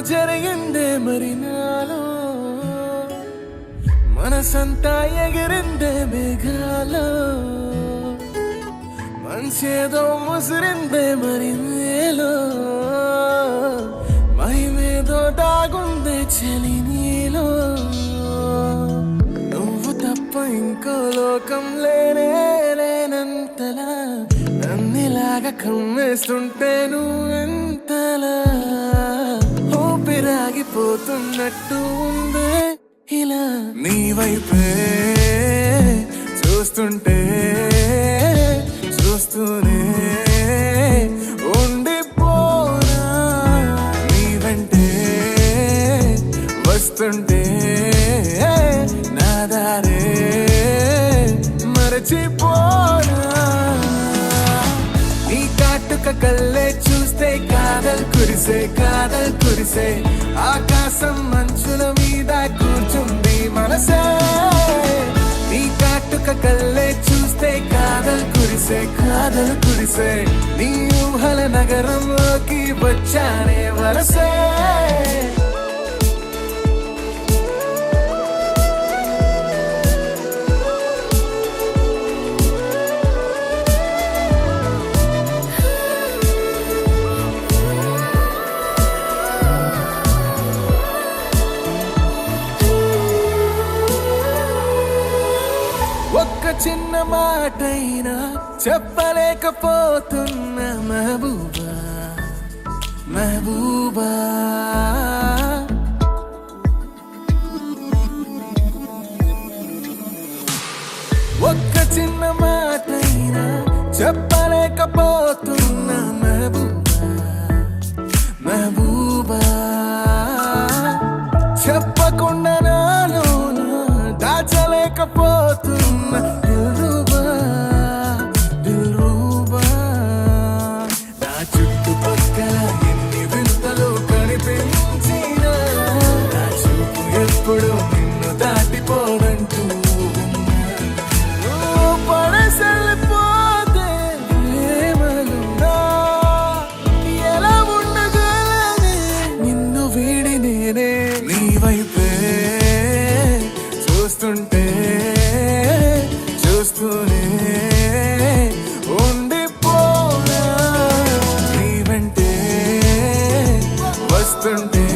జరిగిందే మరి నాలో మనసంతా ఎగిరిందే మేఘాలో మంచేదో ముసిరిందే మరి నేలో మహిమేదో దాగుందే చలి నీలో నువ్వు తప్ప ఇంకో లోకం లేనంతలా నన్నిలాగా కమ్మేస్తుంటే నువ్వెంతలా ఊపిరాగిపోతున్నట్టు ఉందే ఇలా నీ వైపే చూస్తుంటే చూస్తూనే ఉండిపోనా నీ వెంటే వస్తుంటే నా దారే మరచిపోనా నీ కాటుక కళ్ళే చూస్తే కాదల్ కురిసే ఆకాశం మంచుల మీద కూర్చుంది మనసే నీ కాటుక కళ్ళే చూస్తే కాదల్ కురిసే నీ ఊహల నగరంలోకి వచ్చానే వరసే ఒక్క చిన్న మాటైనా చెప్పలేకపోతున్నా మెహబూబా ఒక్క చిన్న మాటైనా చెప్పలేకపోతున్నా మెహబూబా చెప్పకుండా నాలోన దాచలేకపోతున్నా దిల్రూబా నా చుట్టుపక్కల ఎన్ని వింతలు కనిపించినా నా చూపు ఎప్పుడు నిన్ను దాటిపోదంటూ పడసలిపోతే ప్రేమలున్నా ఎలా ఉండగలనే నిన్ను వీడి నేనే నీ వైపే చూస్తూనే ఉండిపోనా నీ వెంటే వస్తుంటే